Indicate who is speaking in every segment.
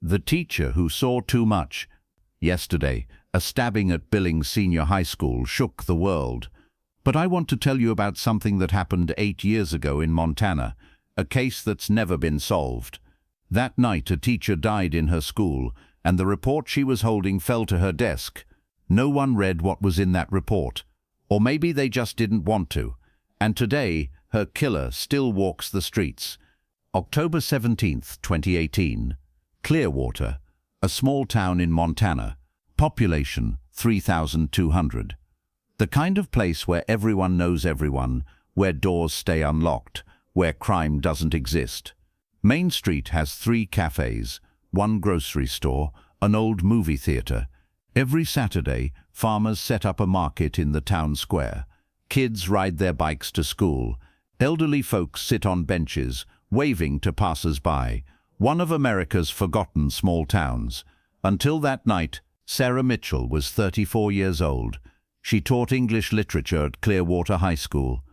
Speaker 1: The teacher who saw too much. Yesterday, a stabbing at Billings Senior High School shook the world. But I want to tell you about something that happened 8 years ago in Montana, a case that's never been solved. That night, a teacher died in her school, and the report she was holding fell to her desk. No one read what was in that report. Or maybe they just didn't want to. And today, her killer still walks the streets. October 17th, 2018. Clearwater, a small town in Montana. Population 3,200. The kind of place where everyone knows everyone, where doors stay unlocked, where crime doesn't exist. Main Street has 3 cafes, 1 grocery store, an old movie theater. Every Saturday, farmers set up a market in the town square. Kids ride their bikes to school. Elderly folks sit on benches, waving to passers-by. One of America's forgotten small towns. Until that night, Sarah Mitchell was 34 years old. She taught English literature at Clearwater High School.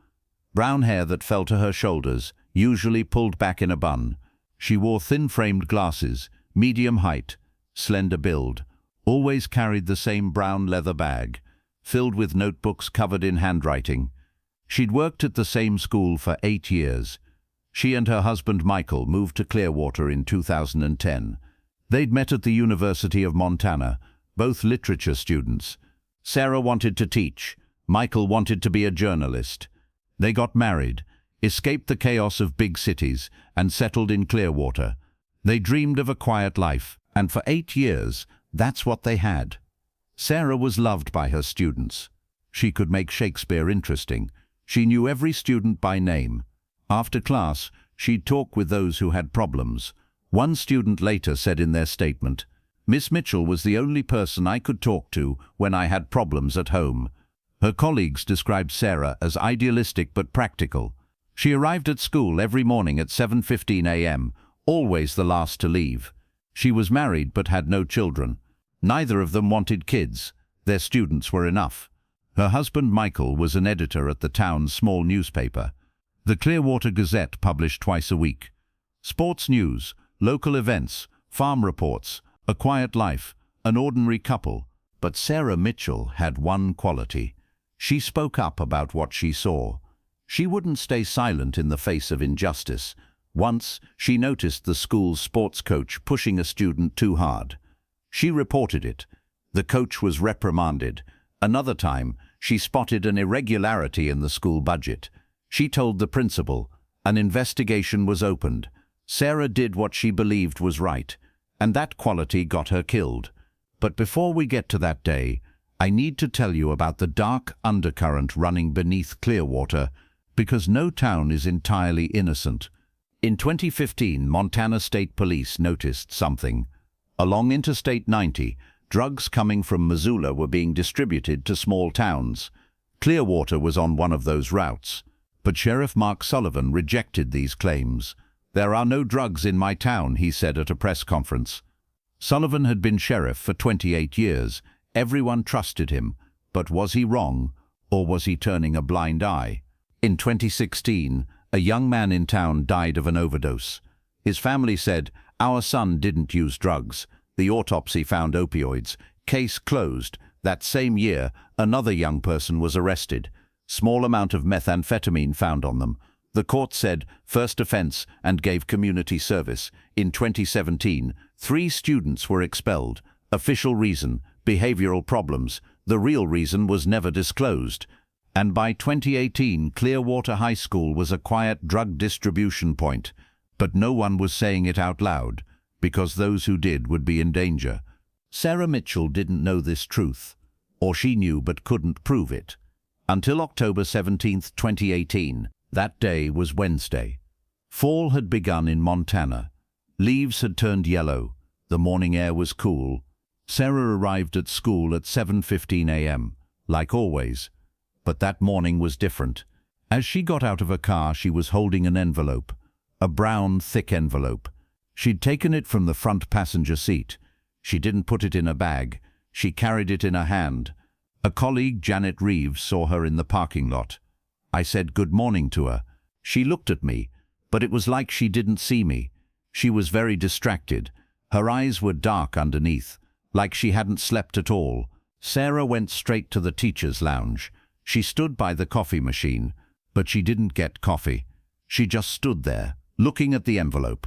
Speaker 1: Brown hair that fell to her shoulders, usually pulled back in a bun. She wore thin-framed glasses, medium height, slender build. Always carried the same brown leather bag, filled with notebooks covered in handwriting. She'd worked at the same school for 8 years. She and her husband Michael moved to Clearwater in 2010. They'd met at the University of Montana, both literature students. Sarah wanted to teach. Michael wanted to be a journalist. They got married, escaped the chaos of big cities, and settled in Clearwater. They dreamed of a quiet life, and for 8 years, that's what they had. Sarah was loved by her students. She could make Shakespeare interesting. She knew every student by name. After class, she'd talk with those who had problems. One student later said in their statement, "Miss Mitchell was the only person I could talk to when I had problems at home." Her colleagues described Sarah as idealistic but practical. She arrived at school every morning at 7:15 a.m., always the last to leave. She was married but had no children. Neither of them wanted kids. Their students were enough. Her husband Michael was an editor at the town's small newspaper. The Clearwater Gazette published twice a week. Sports news, local events, farm reports, a quiet life, an ordinary couple. But Sarah Mitchell had one quality. She spoke up about what she saw. She wouldn't stay silent in the face of injustice. Once, she noticed the school's sports coach pushing a student too hard. She reported it. The coach was reprimanded. Another time, she spotted an irregularity in the school budget. She told the principal. An investigation was opened. Sarah did what she believed was right, and that quality got her killed. But before we get to that day, I need to tell you about the dark undercurrent running beneath Clearwater, because no town is entirely innocent. In 2015, Montana State Police noticed something. Along Interstate 90, drugs coming from Missoula were being distributed to small towns. Clearwater was on one of those routes. But Sheriff Mark Sullivan rejected these claims. "There are no drugs in my town," he said at a press conference. Sullivan had been sheriff for 28 years. Everyone trusted him. But was he wrong, or was he turning a blind eye? In 2016, a young man in town died of an overdose. His family said, "Our son didn't use drugs. The autopsy found opioids. Case closed." That same year, another young person was arrested. Small amount of methamphetamine found on them. The court said first offense and gave community service. In 2017, 3 students were expelled. Official reason, behavioral problems. The real reason was never disclosed. And by 2018, Clearwater High School was a quiet drug distribution point. But no one was saying it out loud, because those who did would be in danger. Sarah Mitchell didn't know this truth, or she knew but couldn't prove it. Until October 17th, 2018. That day was Wednesday. Fall had begun in Montana. Leaves had turned yellow. The morning air was cool. Sarah arrived at school at 7:15 a.m., like always. But that morning was different. As she got out of her car, she was holding an envelope. A brown, thick envelope. She'd taken it from the front passenger seat. She didn't put it in a bag. She carried it in her hand. A colleague, Janet Reeves, saw her in the parking lot. I said good morning to her. She looked at me, but it was like she didn't see me. She was very distracted. Her eyes were dark underneath, like she hadn't slept at all. Sarah went straight to the teacher's lounge. She stood by the coffee machine, but she didn't get coffee. She just stood there, looking at the envelope.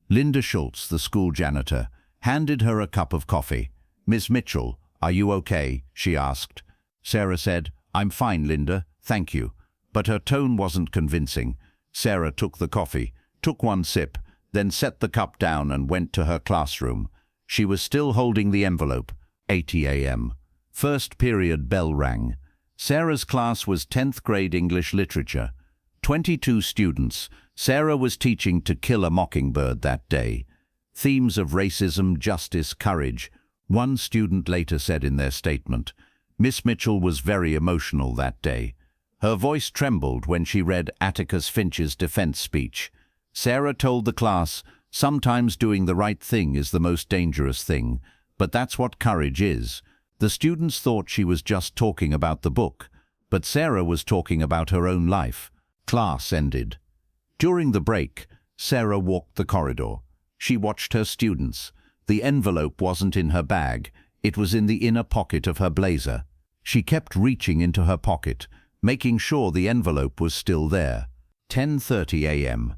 Speaker 1: Linda Schultz, the school janitor, handed her a cup of coffee. "Miss Mitchell, are you okay?" she asked. Sarah said, "I'm fine, Linda, thank you." But her tone wasn't convincing. Sarah took the coffee, took one sip, then set the cup down and went to her classroom. She was still holding the envelope. 8 a.m. First period bell rang. Sarah's class was 10th grade English literature. 22 students. Sarah was teaching To Kill a Mockingbird that day. Themes of racism, justice, courage. One student later said in their statement, "Miss Mitchell was very emotional that day. Her voice trembled when she read Atticus Finch's defense speech." Sarah told the class, "Sometimes doing the right thing is the most dangerous thing, but that's what courage is." The students thought she was just talking about the book, but Sarah was talking about her own life. Class ended. During the break, Sarah walked the corridor. She watched her students. The envelope wasn't in her bag. It was in the inner pocket of her blazer. She kept reaching into her pocket, making sure the envelope was still there. 10:30 a.m.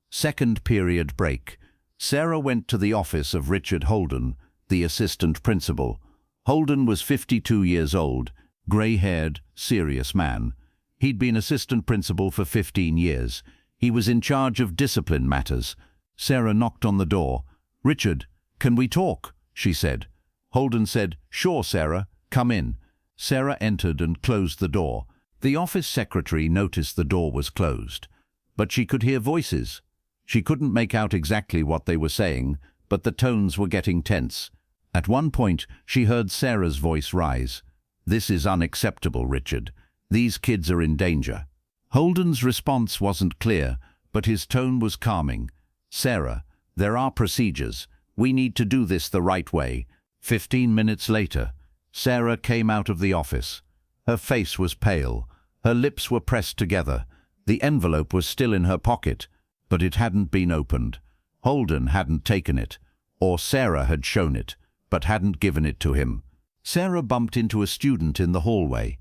Speaker 1: Second period break. Sarah went to the office of Richard Holden, the assistant principal. Holden was 52 years old, grey-haired, serious man. He'd been assistant principal for 15 years. He was in charge of discipline matters. Sarah knocked on the door. "Richard, can we talk?" she said. Holden said, "Sure, Sarah, come in." Sarah entered and closed the door. The office secretary noticed the door was closed, but she could hear voices. She couldn't make out exactly what they were saying, but the tones were getting tense. At one point, she heard Sarah's voice rise. "This is unacceptable, Richard. These kids are in danger." Holden's response wasn't clear, but his tone was calming. "Sarah, there are procedures. We need to do this the right way." 15 minutes later, Sarah came out of the office. Her face was pale. Her lips were pressed together. The envelope was still in her pocket, but it hadn't been opened. Holden hadn't taken it, or Sarah had shown it, but hadn't given it to him. Sarah bumped into a student in the hallway.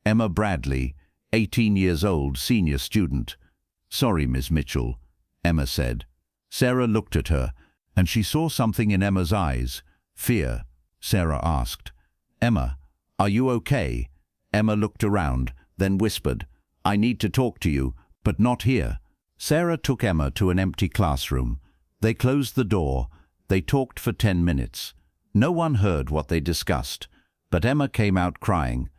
Speaker 1: Emma Bradley, 18 years old, senior student. "Sorry, Miss Mitchell," Emma said. Sarah looked at her, and she saw something in Emma's eyes. "Fear?" Sarah asked. "Emma, are you okay?" Emma looked around, then whispered, "I need to talk to you, but not here." Sarah took Emma to an empty classroom. They closed the door. They talked for 10 minutes. No one heard what they discussed, but Emma came out crying.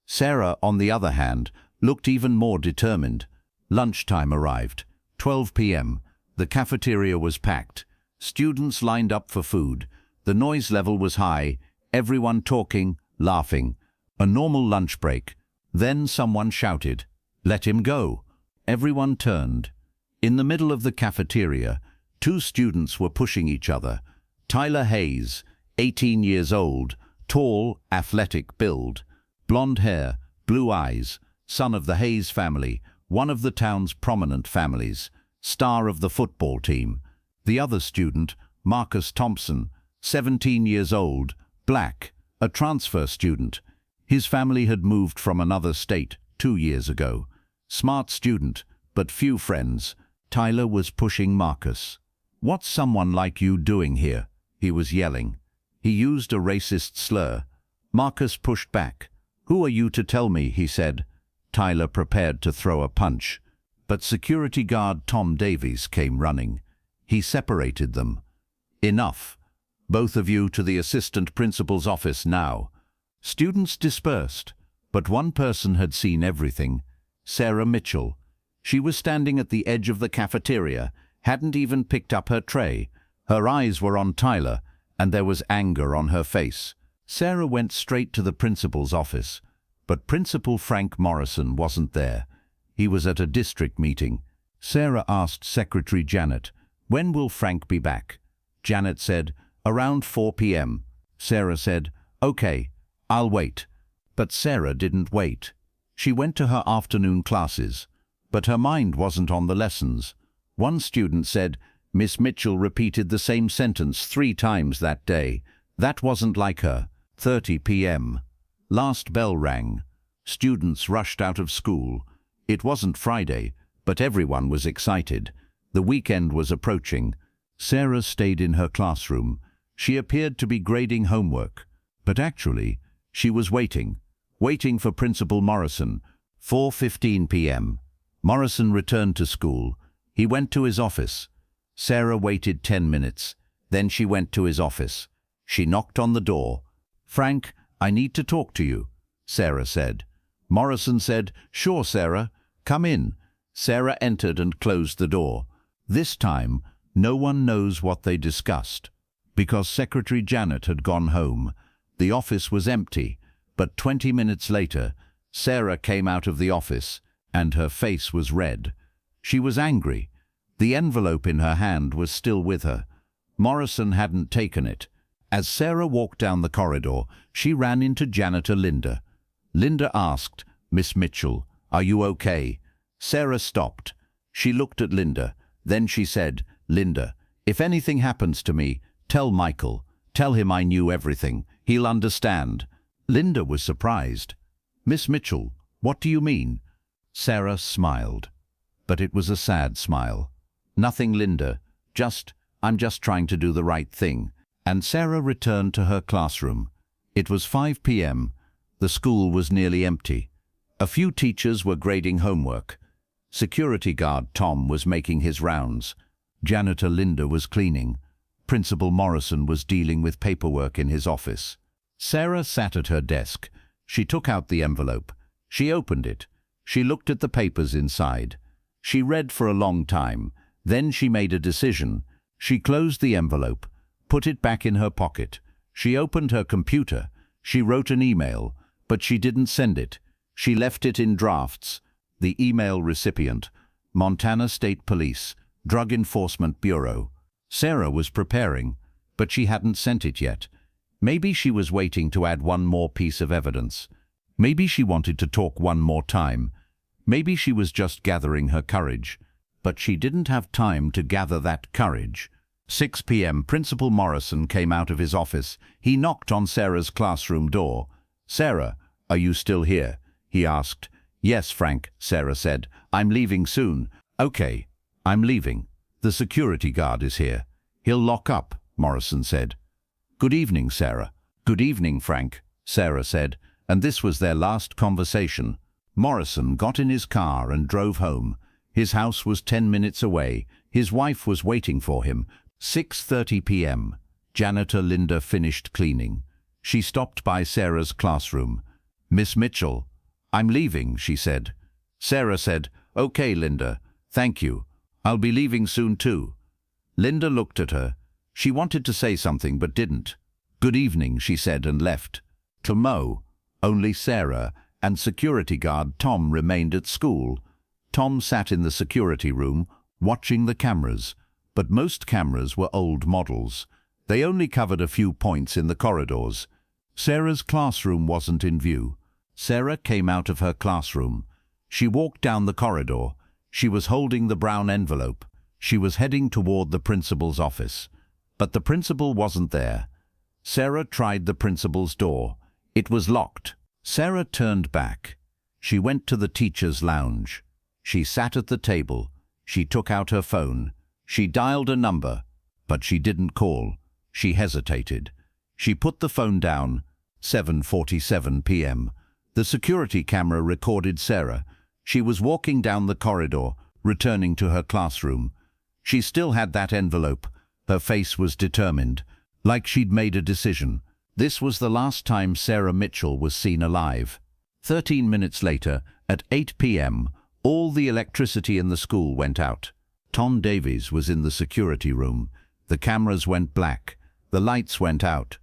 Speaker 1: Sarah, on the other hand, looked even more determined. Lunchtime arrived. 12 p.m. The cafeteria was packed. Students lined up for food. The noise level was high, everyone talking, laughing. A normal lunch break. Then someone shouted, "Let him go." Everyone turned. In the middle of the cafeteria, two students were pushing each other. Tyler Hayes, 18 years old, tall, athletic build, blonde hair, blue eyes, son of the Hayes family, one of the town's prominent families, star of the football team. The other student, Marcus Thompson, 17 years old, black, a transfer student. His family had moved from another state 2 years ago. Smart student, but few friends. Tyler was pushing Marcus. "What's someone like you doing here?" he was yelling. He used a racist slur. Marcus pushed back. "Who are you to tell me?" he said. Tyler prepared to throw a punch, but security guard Tom Davies came running. He separated them. "Enough. Both of you to the assistant principal's office now." Students dispersed, but one person had seen everything. Sarah Mitchell. She was standing at the edge of the cafeteria, hadn't even picked up her tray. Her eyes were on Tyler, and there was anger on her face. Sarah went straight to the principal's office, but Principal Frank Morrison wasn't there. He was at a district meeting. Sarah asked Secretary Janet, "When will Frank be back?" Janet said, "Around 4 p.m. Sarah said, "Okay, I'll wait." But Sarah didn't wait. She went to her afternoon classes, but her mind wasn't on the lessons. One student said, Miss Mitchell repeated the same sentence 3 times that day. That wasn't like her. 30 p.m. Last bell rang. Students rushed out of school. It wasn't Friday, but everyone was excited. The weekend was approaching. Sarah stayed in her classroom. She appeared to be grading homework, but actually, she was waiting for Principal Morrison. 4:15 p.m. Morrison returned to school. He went to his office. Sarah waited 10 minutes. Then she went to his office. She knocked on the door. "Frank, I need to talk to you," Sarah said. Morrison said, "Sure, Sarah. Come in." Sarah entered and closed the door. This time, no one knows what they discussed, because Secretary Janet had gone home. The office was empty, but 20 minutes later, Sarah came out of the office, and her face was red. She was angry. The envelope in her hand was still with her. Morrison hadn't taken it. As Sarah walked down the corridor, she ran into janitor Linda. Linda asked, "Miss Mitchell, are you okay?" Sarah stopped. She looked at Linda. Then she said, "Linda, if anything happens to me, tell Michael. Tell him I knew everything. He'll understand." Linda was surprised. "Miss Mitchell, what do you mean?" Sarah smiled, but it was a sad smile. "Nothing, Linda. I'm just trying to do the right thing." And Sarah returned to her classroom. It was 5 p.m. The school was nearly empty. A few teachers were grading homework. Security guard Tom was making his rounds. Janitor Linda was cleaning. Principal Morrison was dealing with paperwork in his office. Sarah sat at her desk. She took out the envelope. She opened it. She looked at the papers inside. She read for a long time. Then she made a decision. She closed the envelope, put it back in her pocket. She opened her computer. She wrote an email, but she didn't send it. She left it in drafts. The email recipient: Montana State Police, Drug Enforcement Bureau. Sarah was preparing, but she hadn't sent it yet. Maybe she was waiting to add one more piece of evidence. Maybe she wanted to talk one more time. Maybe she was just gathering her courage. But she didn't have time to gather that courage. 6 p.m. Principal Morrison came out of his office. He knocked on Sarah's classroom door. "Sarah, are you still here?" he asked. "Yes, Frank," Sarah said. "I'm leaving soon." "Okay, I'm leaving. The security guard is here. He'll lock up," Morrison said. "Good evening, Sarah." "Good evening, Frank," Sarah said, and this was their last conversation. Morrison got in his car and drove home. His house was 10 minutes away. His wife was waiting for him. 6:30 p.m. Janitor Linda finished cleaning. She stopped by Sarah's classroom. "Miss Mitchell, I'm leaving," she said. Sarah said, "Okay, Linda. Thank you. I'll be leaving soon too." Linda looked at her. She wanted to say something but didn't. "Good evening," she said and left. To Mo, only Sarah and security guard Tom remained at school. Tom sat in the security room, watching the cameras, but most cameras were old models. They only covered a few points in the corridors. Sarah's classroom wasn't in view. Sarah came out of her classroom. She walked down the corridor. She was holding the brown envelope. She was heading toward the principal's office. But the principal wasn't there. Sarah tried the principal's door. It was locked. Sarah turned back. She went to the teacher's lounge. She sat at the table. She took out her phone. She dialed a number, but she didn't call. She hesitated. She put the phone down. 7:47 p.m. The security camera recorded Sarah. She was walking down the corridor, returning to her classroom. She still had that envelope. Her face was determined, like she'd made a decision. This was the last time Sarah Mitchell was seen alive. 13 minutes later, at 8 p.m., all the electricity in the school went out. Tom Davies was in the security room. The cameras went black. The lights went out.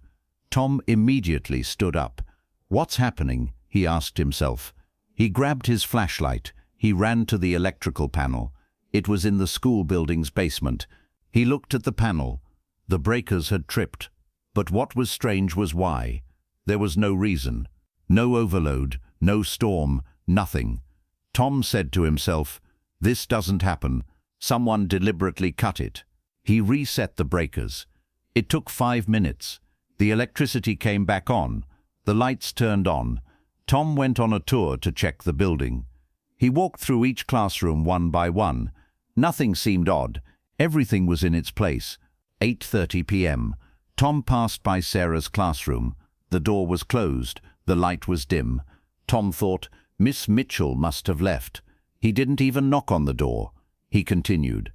Speaker 1: Tom immediately stood up. "What's happening?" he asked himself. He grabbed his flashlight. He ran to the electrical panel. It was in the school building's basement. He looked at the panel. The breakers had tripped. But what was strange was why. There was no reason. No overload, no storm, nothing. Tom said to himself, "This doesn't happen. Someone deliberately cut it." He reset the breakers. It took 5 minutes. The electricity came back on. The lights turned on. Tom went on a tour to check the building. He walked through each classroom one by one. Nothing seemed odd. Everything was in its place. 8:30 p.m. Tom passed by Sarah's classroom. The door was closed. The light was dim. Tom thought, Miss Mitchell must have left. He didn't even knock on the door. He continued.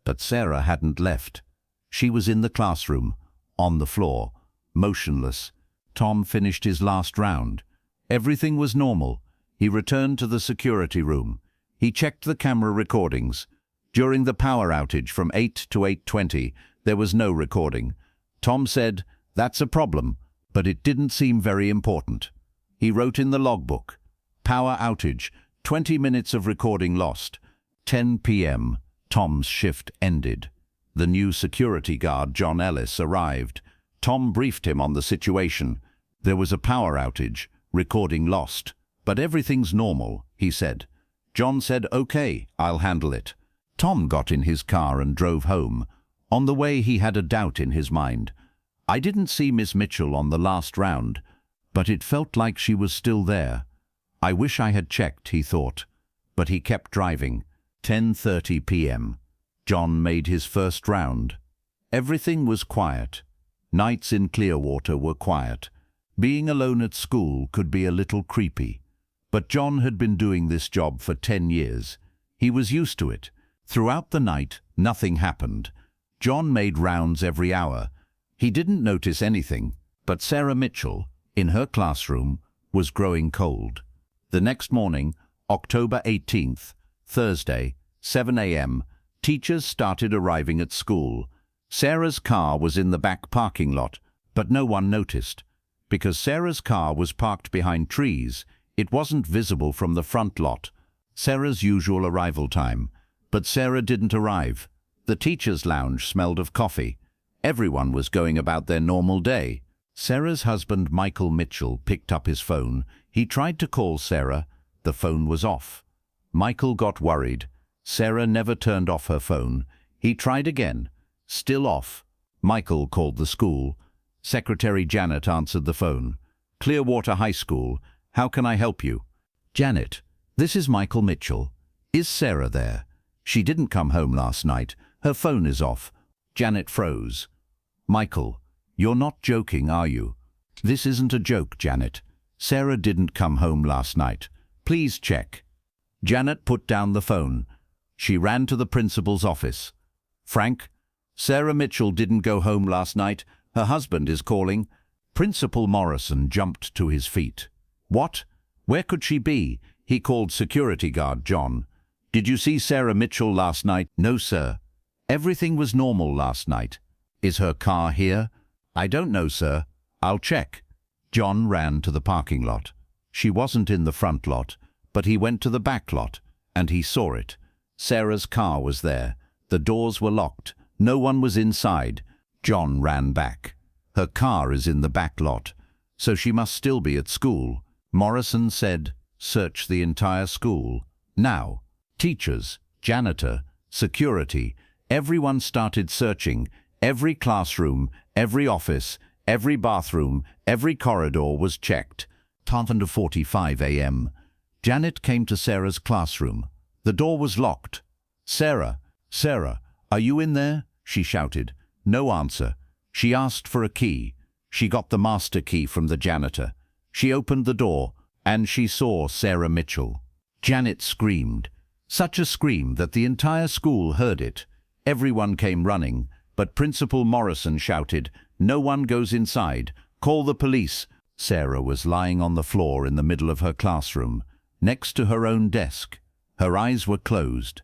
Speaker 1: But Sarah hadn't left. She was in the classroom, on the floor, motionless. Tom finished his last round. Everything was normal. He returned to the security room. He checked the camera recordings. During the power outage from 8 to 8:20, there was no recording. Tom said, "That's a problem," but it didn't seem very important. He wrote in the logbook, "Power outage, 20 minutes of recording lost." 10 p.m. Tom's shift ended. The new security guard, John Ellis, arrived. Tom briefed him on the situation. There was a power outage, recording lost. "But everything's normal," he said. John said, "Okay, I'll handle it." Tom got in his car and drove home. On the way, he had a doubt in his mind. "I didn't see Miss Mitchell on the last round, but it felt like she was still there. I wish I had checked," he thought. But he kept driving. 10:30 p.m. John made his first round. Everything was quiet. Nights in Clearwater were quiet. Being alone at school could be a little creepy. But John had been doing this job for 10 years. He was used to it. Throughout the night, nothing happened. John made rounds every hour. He didn't notice anything, but Sarah Mitchell, in her classroom, was growing cold. The next morning, October 18th, Thursday, 7 a.m., teachers started arriving at school. Sarah's car was in the back parking lot, but no one noticed. Because Sarah's car was parked behind trees, it wasn't visible from the front lot. Sarah's usual arrival time. But Sarah didn't arrive. The teacher's lounge smelled of coffee. Everyone was going about their normal day. Sarah's husband, Michael Mitchell, picked up his phone. He tried to call Sarah. The phone was off. Michael got worried. Sarah never turned off her phone. He tried again. Still off. Michael called the school. Secretary Janet answered the phone. "Clearwater High School. How can I help you?" "Janet, this is Michael Mitchell. Is Sarah there? She didn't come home last night. Her phone is off." Janet froze. "Michael, you're not joking, are you?" "This isn't a joke, Janet. Sarah didn't come home last night. Please check." Janet put down the phone. She ran to the principal's office. "Frank, Sarah Mitchell didn't go home last night. Her husband is calling." Principal Morrison jumped to his feet. "What? Where could she be?" He called security guard John. "Did you see Sarah Mitchell last night?" "No, sir. Everything was normal last night." "Is her car here?" "I don't know, sir. I'll check." John ran to the parking lot. She wasn't in the front lot, but he went to the back lot, and he saw it. Sarah's car was there. The doors were locked. No one was inside. John ran back. "Her car is in the back lot, so she must still be at school." Morrison said, "Search the entire school. Now." Teachers, janitor, security, everyone started searching. Every classroom, every office, every bathroom, every corridor was checked. 10:45 a.m. Janet came to Sarah's classroom. The door was locked. "Sarah, Sarah, are you in there?" she shouted. No answer. She asked for a key. She got the master key from the janitor. She opened the door, and she saw Sarah Mitchell. Janet screamed. Such a scream that the entire school heard it. Everyone came running, but Principal Morrison shouted, "No one goes inside. Call the police." Sarah was lying on the floor in the middle of her classroom, next to her own desk. Her eyes were closed.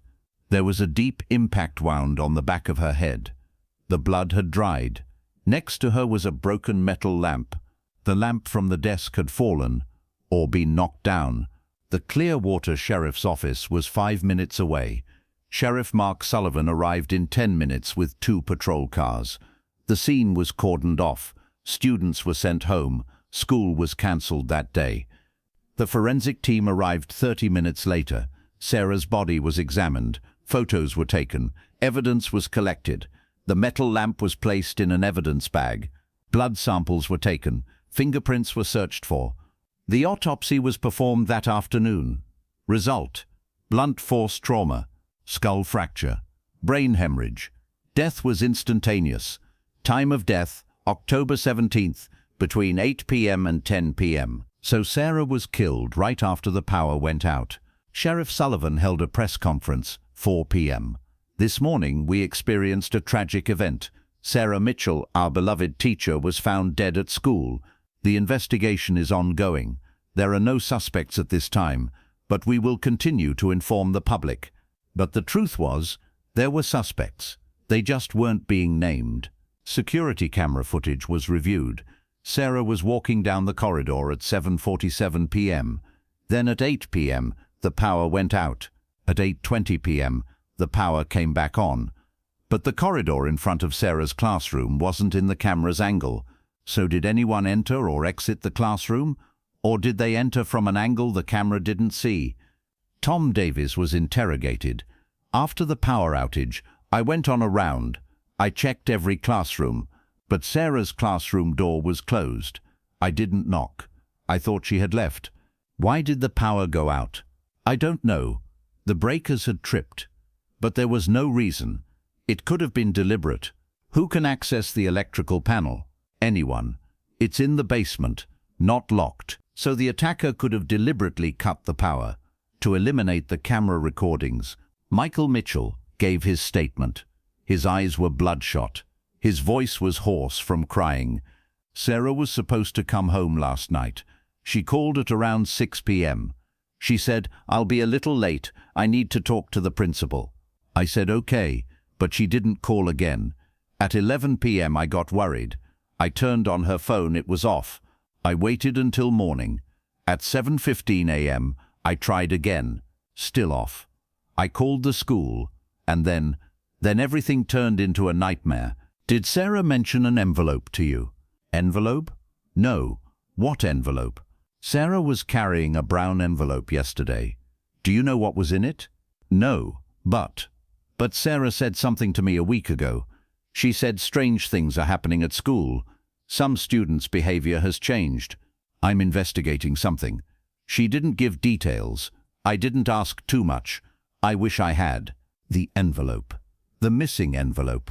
Speaker 1: There was a deep impact wound on the back of her head. The blood had dried. Next to her was a broken metal lamp. The lamp from the desk had fallen, or been knocked down. The Clearwater Sheriff's Office was 5 minutes away. Sheriff Mark Sullivan arrived in 10 minutes with 2 patrol cars. The scene was cordoned off. Students were sent home. School was cancelled that day. The forensic team arrived 30 minutes later. Sarah's body was examined. Photos were taken. Evidence was collected. The metal lamp was placed in an evidence bag. Blood samples were taken. Fingerprints were searched for. The autopsy was performed that afternoon. Result: blunt force trauma, skull fracture, brain hemorrhage. Death was instantaneous. Time of death, October 17th, between 8 p.m. and 10 p.m. So Sarah was killed right after the power went out. Sheriff Sullivan held a press conference, 4 p.m. This morning we experienced a tragic event. Sarah Mitchell, our beloved teacher, was found dead at school. The investigation is ongoing. There are no suspects at this time, but we will continue to inform the public. But the truth was, there were suspects. They just weren't being named. Security camera footage was reviewed. Sarah was walking down the corridor at 7:47 p.m. Then at 8 p.m., the power went out. At 8:20 p.m., the power came back on. But the corridor in front of Sarah's classroom wasn't in the camera's angle. So did anyone enter or exit the classroom? Or did they enter from an angle the camera didn't see? Tom Davies was interrogated. After the power outage, I went on a round. I checked every classroom, but Sarah's classroom door was closed. I didn't knock. I thought she had left. Why did the power go out? I don't know. The breakers had tripped. But there was no reason. It could have been deliberate. Who can access the electrical panel? Anyone. It's in the basement, not locked. So the attacker could have deliberately cut the power to eliminate the camera recordings. Michael Mitchell gave his statement. His eyes were bloodshot. His voice was hoarse from crying. Sarah was supposed to come home last night. She called at around 6 p.m. She said, "I'll be a little late. I need to talk to the principal." I said, "Okay," but she didn't call again. At 11 p.m. I got worried. I turned on her phone. It was off. I waited until morning. At 7:15 a.m., I tried again. Still off. I called the school, and then everything turned into a nightmare. Did Sarah mention an envelope to you? Envelope? No. What envelope? Sarah was carrying a brown envelope yesterday. Do you know what was in it? No, but Sarah said something to me a week ago. She said strange things are happening at school. Some students' behavior has changed. I'm investigating something. She didn't give details. I didn't ask too much. I wish I had. The envelope. The missing envelope.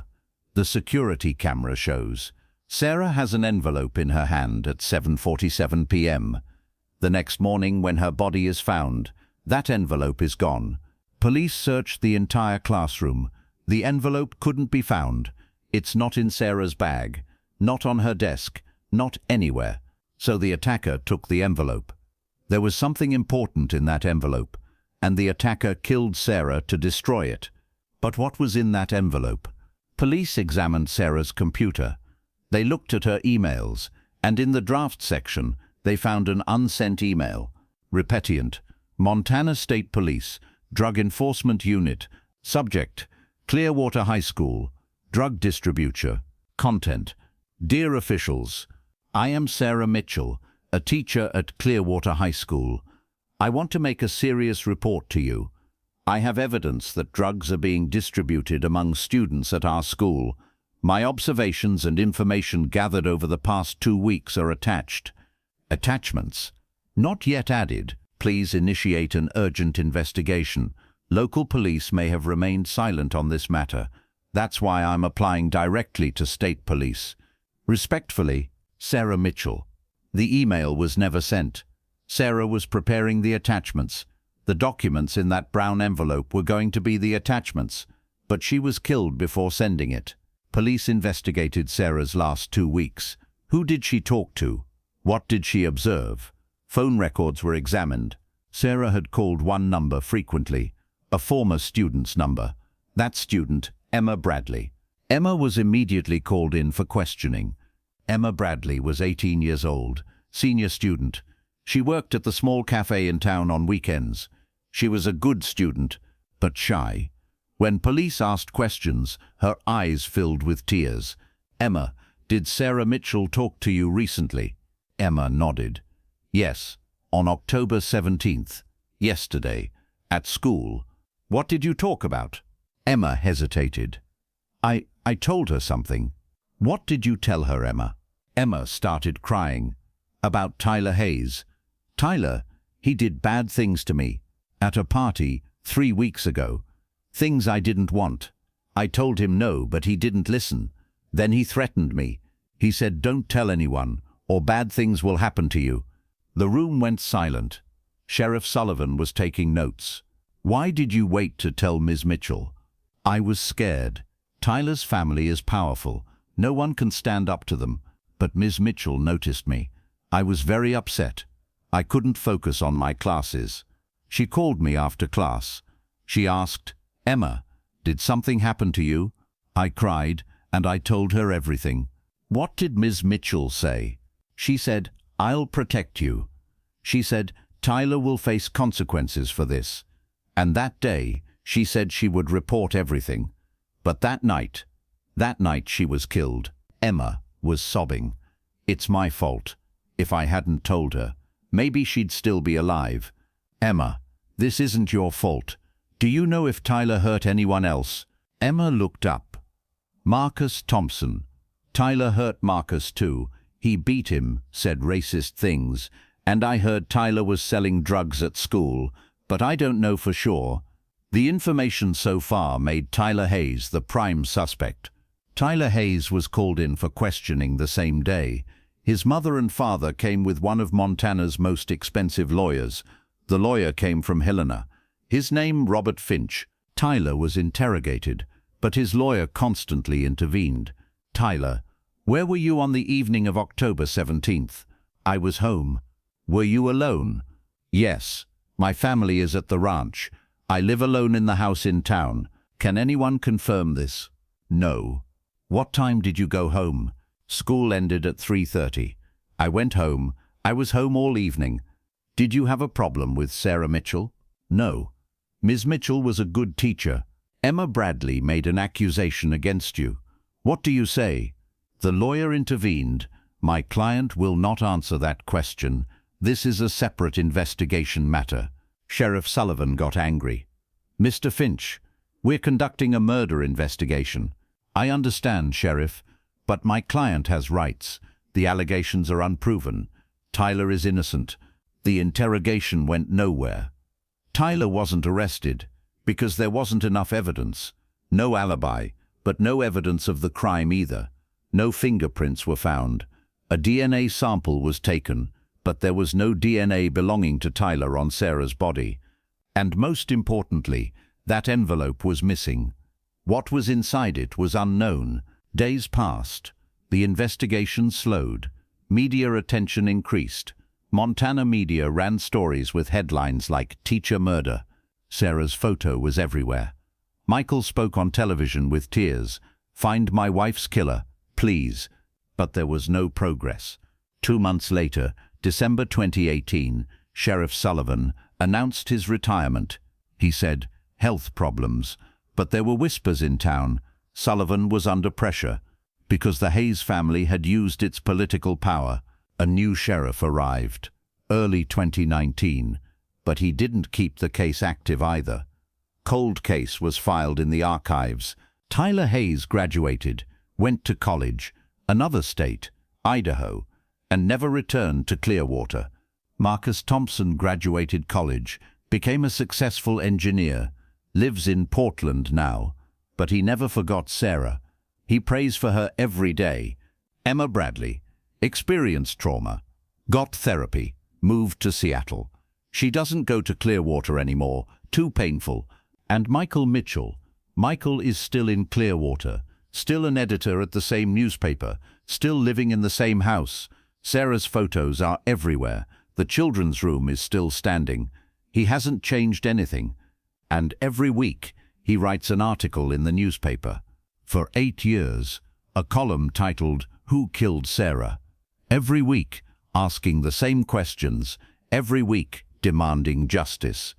Speaker 1: The security camera shows. Sarah has an envelope in her hand at 7:47 p.m. The next morning when her body is found, that envelope is gone. Police searched the entire classroom. The envelope couldn't be found. It's not in Sarah's bag, not on her desk, not anywhere. So the attacker took the envelope. There was something important in that envelope, and the attacker killed Sarah to destroy it. But what was in that envelope? Police examined Sarah's computer. They looked at her emails, and in the draft section, they found an unsent email. Repetient, Montana State Police, Drug Enforcement Unit. Subject, Clearwater High School. Drug distributor. Content, Dear officials, I am Sarah Mitchell, a teacher at Clearwater High School. I want to make a serious report to you. I have evidence that drugs are being distributed among students at our school. My observations and information gathered over the past 2 weeks are attached. Attachments. Not yet added. Please initiate an urgent investigation. Local police may have remained silent on this matter. That's why I'm applying directly to state police. Respectfully, Sarah Mitchell. The email was never sent. Sarah was preparing the attachments. The documents in that brown envelope were going to be the attachments, but she was killed before sending it. Police investigated Sarah's last 2 weeks. Who did she talk to? What did she observe? Phone records were examined. Sarah had called one number frequently, a former student's number. That student, Emma Bradley. Emma was immediately called in for questioning. Emma Bradley was 18 years old, senior student. She worked at the small cafe in town on weekends. She was a good student, but shy. When police asked questions, her eyes filled with tears. Emma, did Sarah Mitchell talk to you recently? Emma nodded. Yes, on October 17th, yesterday, at school. What did you talk about? Emma hesitated. I told her something. What did you tell her, Emma? Emma started crying. About Tyler Hayes. Tyler, he did bad things to me. At a party 3 weeks ago. Things I didn't want. I told him no, but he didn't listen. Then he threatened me. He said, don't tell anyone, or bad things will happen to you. The room went silent. Sheriff Sullivan was taking notes. Why did you wait to tell Ms. Mitchell? I was scared. Tyler's family is powerful. No one can stand up to them. But Ms. Mitchell noticed me. I was very upset. I couldn't focus on my classes. She called me after class. She asked, Emma, did something happen to you? I cried, and I told her everything. What did Ms. Mitchell say? She said, I'll protect you. She said, Tyler will face consequences for this. And that day, she said she would report everything. But that night she was killed. Emma was sobbing. It's my fault. If I hadn't told her, maybe she'd still be alive. Emma, this isn't your fault. Do you know if Tyler hurt anyone else? Emma looked up. Marcus Thompson. Tyler hurt Marcus too. He beat him, said racist things, and I heard Tyler was selling drugs at school, but I don't know for sure. The information so far made Tyler Hayes the prime suspect. Tyler Hayes was called in for questioning the same day. His mother and father came with one of Montana's most expensive lawyers. The lawyer came from Helena. His name Robert Finch. Tyler was interrogated, but his lawyer constantly intervened. Tyler, where were you on the evening of October 17th? I was home. Were you alone? Yes. My family is at the ranch. I live alone in the house in town. Can anyone confirm this? No. What time did you go home? School ended at 3:30. I went home. I was home all evening. Did you have a problem with Sarah Mitchell? No. Ms. Mitchell was a good teacher. Emma Bradley made an accusation against you. What do you say? The lawyer intervened. My client will not answer that question. This is a separate investigation matter. Sheriff Sullivan got angry. Mr. Finch, we're conducting a murder investigation. I understand, Sheriff, but my client has rights. The allegations are unproven. Tyler is innocent. The interrogation went nowhere. Tyler wasn't arrested because there wasn't enough evidence. No alibi, but no evidence of the crime either. No fingerprints were found. A DNA sample was taken, but there was no DNA belonging to Tyler on Sarah's body. And most importantly, that envelope was missing. What was inside it was unknown. Days passed. The investigation slowed. Media attention increased. Montana media ran stories with headlines like "Teacher Murder." Sarah's photo was everywhere. Michael spoke on television with tears. "Find my wife's killer, please." But there was no progress. 2 months later, December 2018, Sheriff Sullivan announced his retirement. He said, health problems. But there were whispers in town. Sullivan was under pressure. Because the Hayes family had used its political power, a new sheriff arrived. Early 2019. But he didn't keep the case active either. Cold case was filed in the archives. Tyler Hayes graduated, went to college, another state, Idaho, and never returned to Clearwater. Marcus Thompson graduated college, became a successful engineer, lives in Portland now, but he never forgot Sarah. He prays for her every day. Emma Bradley experienced trauma, got therapy, moved to Seattle. She doesn't go to Clearwater anymore, too painful. And Michael Mitchell. Michael is still in Clearwater, still an editor at the same newspaper, still living in the same house. Sarah's photos are everywhere. The children's room is still standing. He hasn't changed anything. And every week, he writes an article in the newspaper. For 8 years, a column titled, "Who Killed Sarah?" Every week, asking the same questions. Every week, demanding justice.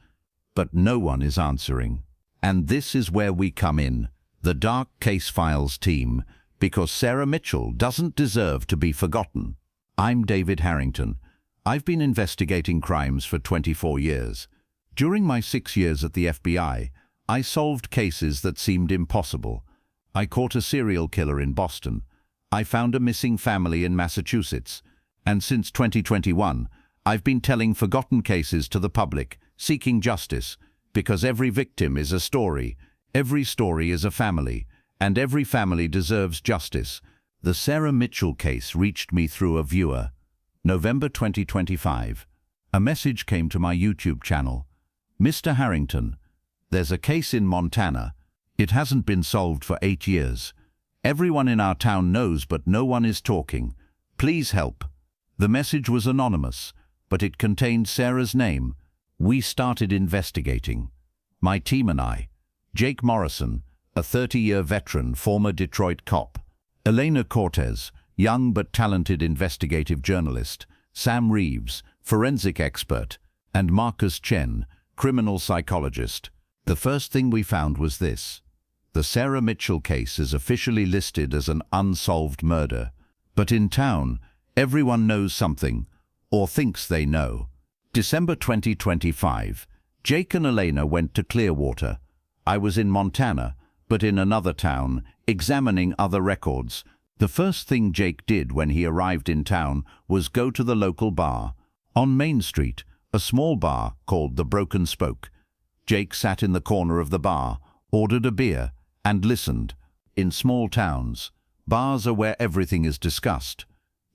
Speaker 1: But no one is answering. And this is where we come in, the Dark Case Files team, because Sarah Mitchell doesn't deserve to be forgotten. I'm David Harrington. I've been investigating crimes for 24 years. During my 6 years at the FBI, I solved cases that seemed impossible. I caught a serial killer in Boston. I found a missing family in Massachusetts. And since 2021, I've been telling forgotten cases to the public, seeking justice, because every victim is a story, every story is a family, and every family deserves justice. The Sarah Mitchell case reached me through a viewer. November 2025. A message came to my YouTube channel. Mr. Harrington, there's a case in Montana. It hasn't been solved for 8 years. Everyone in our town knows, but no one is talking. Please help. The message was anonymous, but it contained Sarah's name. We started investigating. My team and I. Jake Morrison, a 30-year veteran, former Detroit cop. Elena Cortez, young but talented investigative journalist. Sam Reeves, forensic expert. And Marcus Chen, criminal psychologist. The first thing we found was this. The Sarah Mitchell case is officially listed as an unsolved murder. But in town, everyone knows something, or thinks they know. December 2025. Jake and Elena went to Clearwater. I was in Montana, but in another town, examining other records. The first thing Jake did when he arrived in town was go to the local bar. On Main Street, a small bar called the Broken Spoke. Jake sat in the corner of the bar, ordered a beer, and listened. In small towns, bars are where everything is discussed.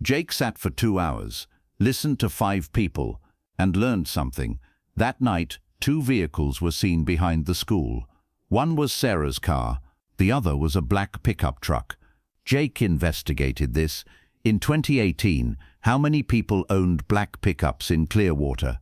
Speaker 1: Jake sat for 2 hours, listened to 5 people, and learned something. That night, 2 vehicles were seen behind the school. One was Sarah's car, the other was a black pickup truck. Jake investigated this. In 2018, how many people owned black pickups in Clearwater?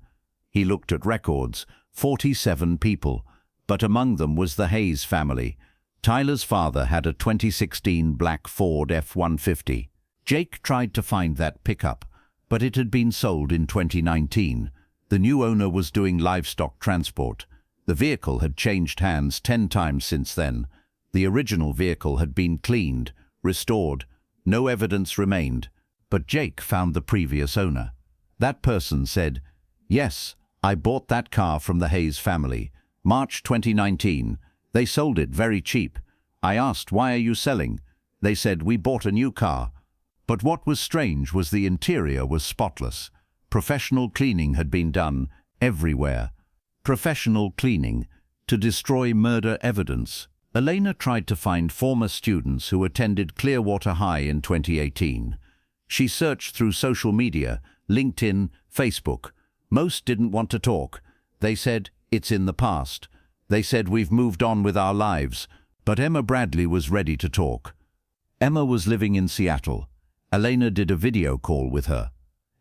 Speaker 1: He looked at records, 47 people, but among them was the Hayes family. Tyler's father had a 2016 black Ford F-150. Jake tried to find that pickup, but it had been sold in 2019. The new owner was doing livestock transport. The vehicle had changed hands 10 times since then. The original vehicle had been cleaned, restored. No evidence remained, but Jake found the previous owner. That person said, "Yes, I bought that car from the Hayes family. March 2019. They sold it very cheap. I asked, 'Why are you selling?' They said, 'We bought a new car.'" But what was strange was the interior was spotless. Professional cleaning had been done everywhere. Professional cleaning to destroy murder evidence. Elena tried to find former students who attended Clearwater High in 2018. She searched through social media, LinkedIn, Facebook. Most didn't want to talk. They said, "It's in the past." They said, "We've moved on with our lives." But Emma Bradley was ready to talk. Emma was living in Seattle. Elena did a video call with her.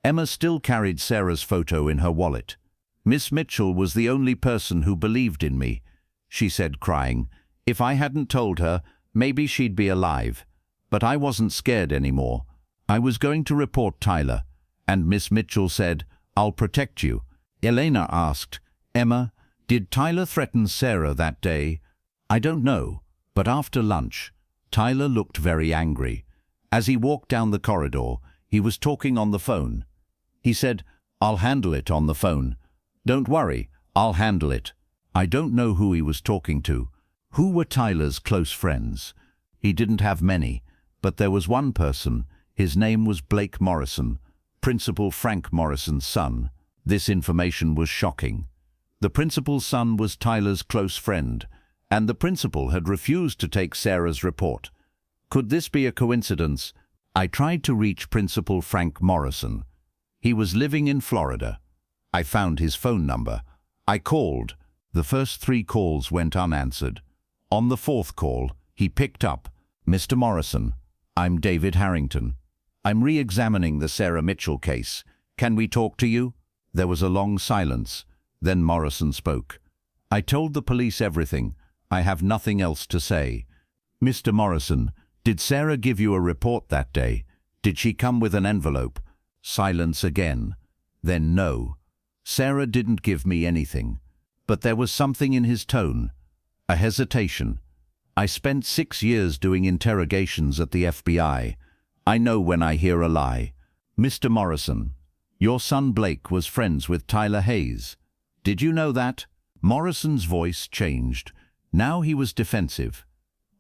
Speaker 1: Emma still carried Sarah's photo in her wallet. "Miss Mitchell was the only person who believed in me," she said, crying. "If I hadn't told her, maybe she'd be alive. But I wasn't scared anymore. I was going to report Tyler, and Miss Mitchell said, 'I'll protect you.'" Elena asked, "Emma, did Tyler threaten Sarah that day?" "I don't know, but after lunch, Tyler looked very angry. As he walked down the corridor, he was talking on the phone. He said, 'I'll handle it on the phone. Don't worry, I'll handle it.'" I don't know who he was talking to. Who were Tyler's close friends? He didn't have many, but there was one person. His name was Blake Morrison, Principal Frank Morrison's son. This information was shocking. The principal's son was Tyler's close friend, and the principal had refused to take Sarah's report. Could this be a coincidence? I tried to reach Principal Frank Morrison. He was living in Florida. I found his phone number. I called. The first 3 calls went unanswered. On the 4th call, he picked up. "Mr. Morrison, I'm David Harrington. I'm re-examining the Sarah Mitchell case. Can we talk to you?" There was a long silence. Then Morrison spoke. "I told the police everything. I have nothing else to say." "Mr. Morrison, did Sarah give you a report that day? Did she come with an envelope?" Silence again. Then no. "Sarah didn't give me anything." But there was something in his tone. A hesitation. "I spent 6 years doing interrogations at the FBI. I know when I hear a lie." "Mr. Morrison, your son Blake was friends with Tyler Hayes. Did you know that?" Morrison's voice changed. Now he was defensive.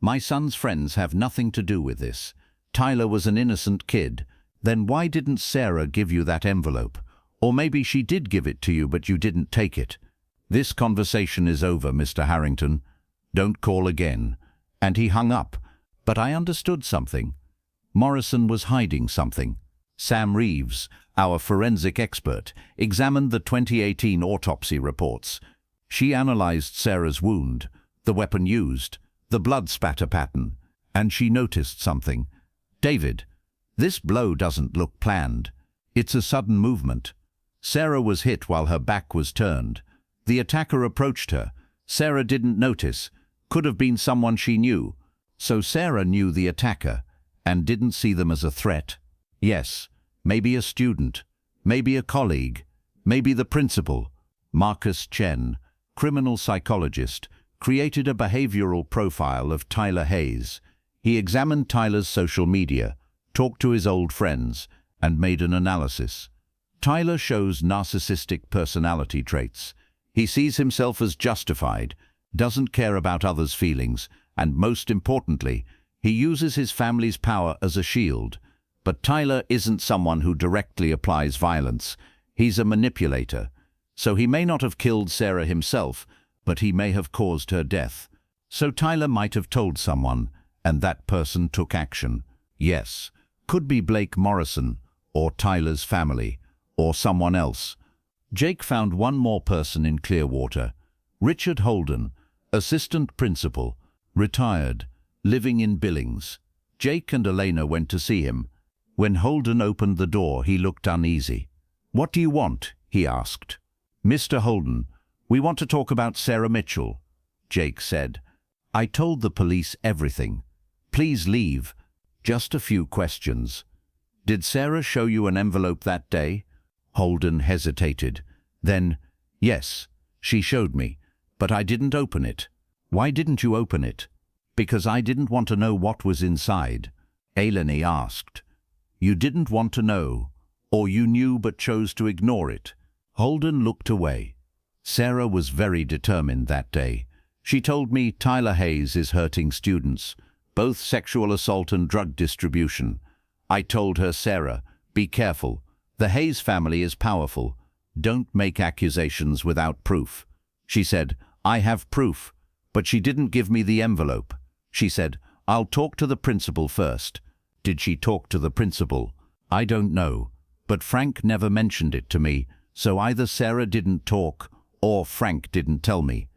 Speaker 1: My son's friends have nothing to do with this. Tyler was an innocent kid. Then why didn't Sarah give you that envelope? Or maybe she did give it to you but you didn't take it. This conversation is over, Mr. Harrington. Don't call again. And he hung up. But I understood something. Morrison was hiding something. Sam Reeves, our forensic expert, examined the 2018 autopsy reports. She analyzed Sarah's wound, the weapon used, the blood spatter pattern, and she noticed something. David, this blow doesn't look planned. It's a sudden movement. Sarah was hit while her back was turned. The attacker approached her. Sarah didn't notice. Could have been someone she knew. So Sarah knew the attacker and didn't see them as a threat. Yes, maybe a student, maybe a colleague, maybe the principal. Marcus Chen, criminal psychologist, created a behavioral profile of Tyler Hayes. He examined Tyler's social media, talked to his old friends, and made an analysis. Tyler shows narcissistic personality traits. He sees himself as justified, doesn't care about others' feelings, and most importantly, he uses his family's power as a shield. But Tyler isn't someone who directly applies violence. He's a manipulator. So he may not have killed Sarah himself, but he may have caused her death. So Tyler might have told someone, and that person took action. Yes, could be Blake Morrison, or Tyler's family, or someone else. Jake found one more person in Clearwater. Richard Holden, assistant principal, retired, living in Billings. Jake and Elena went to see him. When Holden opened the door, he looked uneasy. "What do you want?" he asked. "Mr. Holden, we want to talk about Sarah Mitchell," Jake said. "I told the police everything. Please leave. Just a few questions. Did Sarah show you an envelope that day?" Holden hesitated. Then, "Yes, she showed me, but I didn't open it." "Why didn't you open it?" "Because I didn't want to know what was inside," Eleni asked. "You didn't want to know, or you knew but chose to ignore it?" Holden looked away. "Sarah was very determined that day. She told me Tyler Hayes is hurting students, both sexual assault and drug distribution. I told her, Sarah, be careful. The Hayes family is powerful. Don't make accusations without proof." She said, "I have proof." But she didn't give me the envelope. She said, "I'll talk to the principal first." Did she talk to the principal? I don't know. But Frank never mentioned it to me, so either Sarah didn't talk or Frank didn't tell me.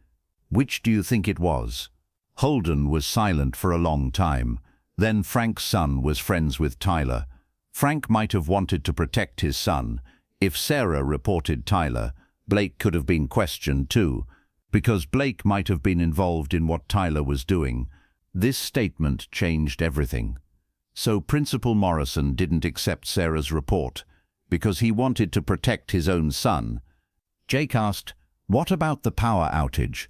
Speaker 1: Which do you think it was? Holden was silent for a long time. Then Frank's son was friends with Tyler. Frank might have wanted to protect his son. If Sarah reported Tyler, Blake could have been questioned too, because Blake might have been involved in what Tyler was doing. This statement changed everything. So Principal Morrison didn't accept Sarah's report because he wanted to protect his own son. Jake asked, "What about the power outage?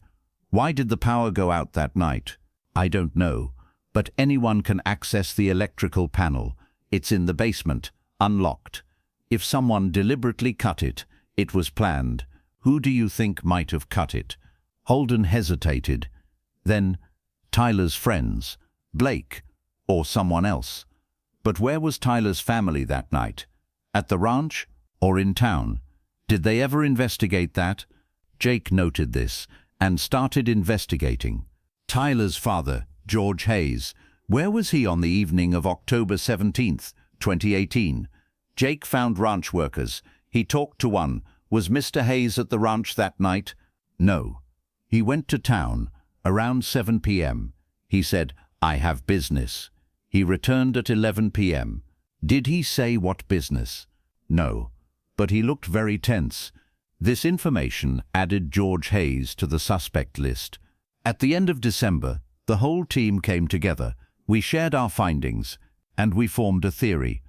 Speaker 1: Why did the power go out that night?" "I don't know, but anyone can access the electrical panel. It's in the basement, unlocked. If someone deliberately cut it, it was planned. Who do you think might have cut it?" Holden hesitated. Then, Tyler's friends, Blake, or someone else. But where was Tyler's family that night? At the ranch or in town? Did they ever investigate that? Jake noted this and started investigating. Tyler's father, George Hayes, where was he on the evening of October 17th, 2018? Jake found ranch workers. He talked to one. Was Mr. Hayes at the ranch that night? No. He went to town around 7 p.m. He said, "I have business." He returned at 11 p.m. Did he say what business? No. But he looked very tense. This information added George Hayes to the suspect list. At the end of December, the whole team came together. We shared our findings, and we formed a theory.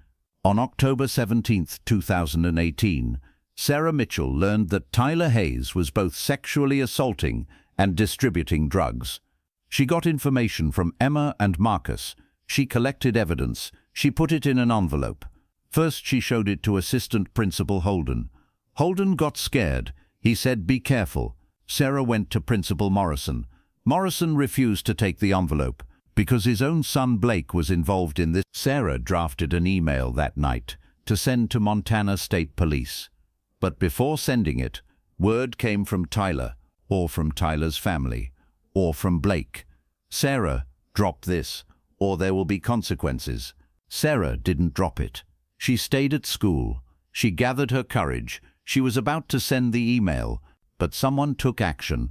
Speaker 1: On October 17th, 2018, Sarah Mitchell learned that Tyler Hayes was both sexually assaulting and distributing drugs. She got information from Emma and Marcus. She collected evidence. She put it in an envelope. First, she showed it to Assistant Principal Holden. Holden got scared. He said, "Be careful." Sarah went to Principal Morrison. Morrison refused to take the envelope, because his own son Blake was involved in this. Sarah drafted an email that night to send to Montana State Police. But before sending it, word came from Tyler, or from Tyler's family, or from Blake. Sarah, drop this, or there will be consequences. Sarah didn't drop it. She stayed at school. She gathered her courage. She was about to send the email, but someone took action.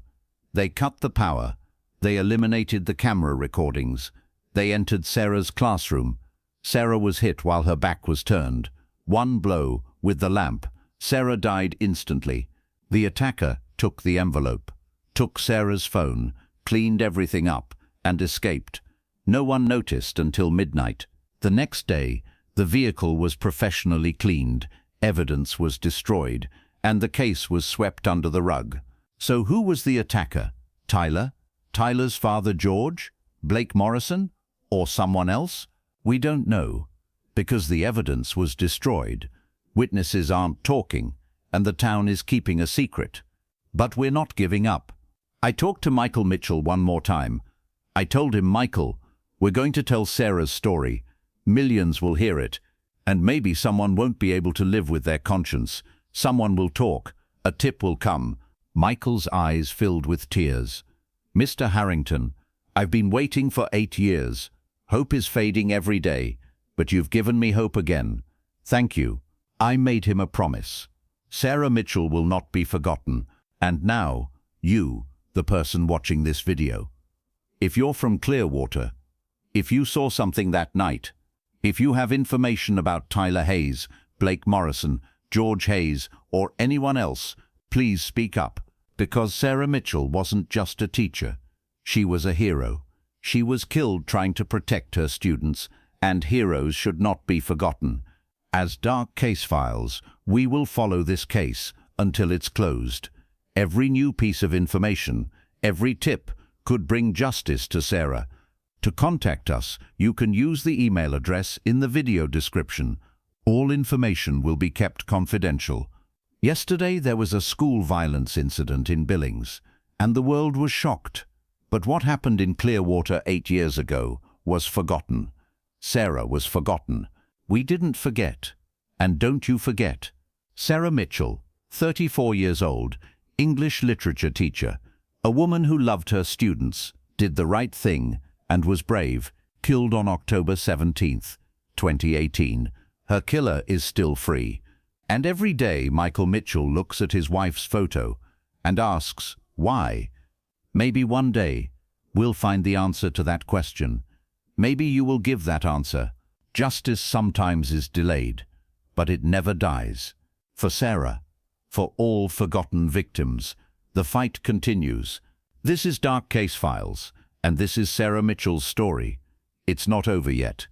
Speaker 1: They cut the power. They eliminated the camera recordings. They entered Sarah's classroom. Sarah was hit while her back was turned. One blow, with the lamp. Sarah died instantly. The attacker took the envelope, took Sarah's phone, cleaned everything up, and escaped. No one noticed until midnight. The next day, the vehicle was professionally cleaned, evidence was destroyed, and the case was swept under the rug. So who was the attacker? Tyler? Tyler's father George? Blake Morrison? Or someone else? We don't know, because the evidence was destroyed. Witnesses aren't talking, and the town is keeping a secret. But we're not giving up. I talked to Michael Mitchell one more time. I told him, Michael, we're going to tell Sarah's story. Millions will hear it, and maybe someone won't be able to live with their conscience. Someone will talk. A tip will come. Michael's eyes filled with tears. Mr. Harrington, I've been waiting for 8 years. Hope is fading every day, but you've given me hope again. Thank you. I made him a promise. Sarah Mitchell will not be forgotten. And now, you, the person watching this video. If you're from Clearwater, if you saw something that night, if you have information about Tyler Hayes, Blake Morrison, George Hayes, or anyone else, please speak up. Because Sarah Mitchell wasn't just a teacher. She was a hero. She was killed trying to protect her students, and heroes should not be forgotten. As Dark Case Files, we will follow this case until it's closed. Every new piece of information, every tip, could bring justice to Sarah. To contact us, you can use the email address in the video description. All information will be kept confidential. Yesterday there was a school violence incident in Billings, and the world was shocked. But what happened in Clearwater 8 years ago was forgotten. Sarah was forgotten. We didn't forget. And don't you forget. Sarah Mitchell, 34 years old, English literature teacher, a woman who loved her students, did the right thing, and was brave, killed on October 17, 2018. Her killer is still free. And every day Michael Mitchell looks at his wife's photo and asks, why? Maybe one day we'll find the answer to that question. Maybe you will give that answer. Justice sometimes is delayed, but it never dies. For Sarah, for all forgotten victims, the fight continues. This is Dark Case Files, and this is Sarah Mitchell's story. It's not over yet.